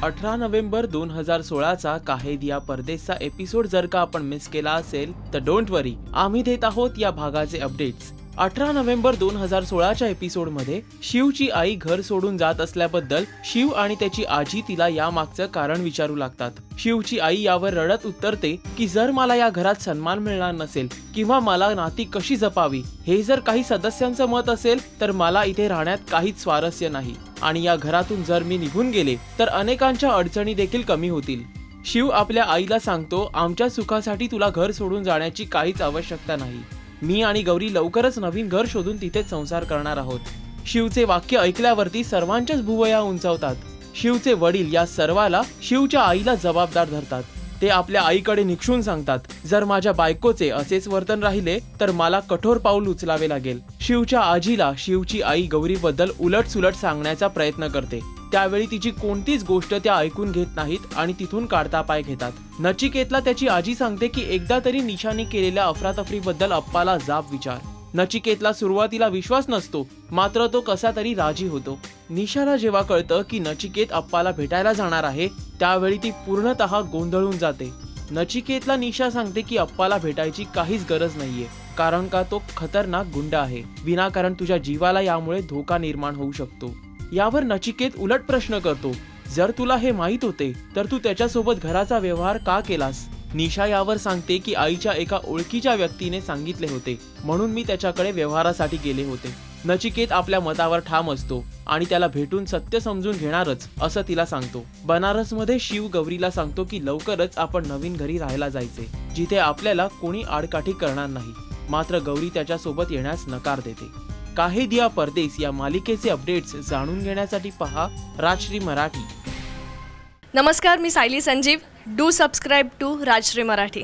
18 November 2016 चा काहे दिया परदेसचा episode जर का आपण मिस केला असेल तर डोंट वरी, आम्ही देत आहोत या भागाचे अपडेट्स। 18 नोव्हेंबर 2016 च्या एपिसोड मध्ये शिवची आई घर सोडून जात असल्याबद्दल शिव आणि त्याची आजी तिला यामागचं कारण विचारू लागतात। शिवची आई यावर रडत उत्तरते की जर मला या घरात सन्मान मिळणार नसेल किंवा मला नाती कशी जपावी हे जर काही सदस्यांचं मत असेल तर मला इथे राहण्यात काहीच स्वारस्य नाही आणि या घरातून जर मी निघून गेले तर अनेकांच्या अडचणी देखील कमी होतील। शिव आपल्या आईला सांगतो, आमच्या सुखासाठी तुला घर सोडून जाण्याची काहीच आवश्यकता नाही। मी आणि गौरी लवकरच नवीन घर शोधून तिथेच संसार करणार आहोत। शिवचे वाक्य ऐकल्यावरती सर्वांच्याच भुवया उंचावतात। शिवचे वडील या सर्वाला शिवच्या आईला जबाबदार धरतात। ते आपल्या आईकडे निक्षून सांगतात, जर माझ्या बायकोचे असेच वर्तन राहिले तर मला कठोर पाऊल उचलावे लागेल। शिवच्या आजीला शिवची आई गौरीबद्दल उलटसुलट सांगण्याचा प्रयत्न करते, त्यावेळी तिची कोणतीच गोष्ट त्या ऐकून घेत नाहीत आणि तिथून काढता पाय घेतात। नचिकेतला त्याची आजी सांगते की एकदा तरी निशाने केलेल्या अफरातफरीबद्दल अप्पाला जाब विचार। नचिकेतला सुरुवातीला विश्वास नसतो, मात्र तो कसा तरी राजी होतो। निशाला जेव्हा कळतं की नचिकेत अप्पाला भेटायला जाणार आहे त्यावेळी ती पूर्णतः गोंधळून जाते। नचिकेतला निशा सांगते की अप्पाला भेटायची काहीच गरज नाहीये, कारण का तो खतरनाक गुंड आहे, विनाकारण तुझ्या जीवाला यामुळे धोका निर्माण होऊ शकतो। यावर नचिकेत उलट प्रश्न करतो, जर तुला हे माहित होते तर तू त्याच्यासोबत घराचा व्यवहार का केलास? निशा यावर सांगते की आईच्या एका ओळखीच्या व्यक्तीने सांगितले होते म्हणून मी त्याच्याकडे व्यवहारासाठी गेले होते। नचिकेत आपल्या मतावर ठाम असतो आणि त्याला भेटून सत्य समजून घेणारच असं तिला सांगतो। बनारसमध्ये शिव गौरीला सांगतो की लवकरच आपण नवीन घरी राहायला जायचे, जिथे आपल्याला कोणी आडकाठी करणार नाही, मात्र गौरी त्याच्यासोबत येण्यास नकार देते। काहे दिया परदेस या मालिकेचे अपडेट्स जाणून घेण्यासाठी पहा राजश्री मराठी। नमस्कार, मी Sayali Sanjeev. Do subscribe to Rajshri Marathi.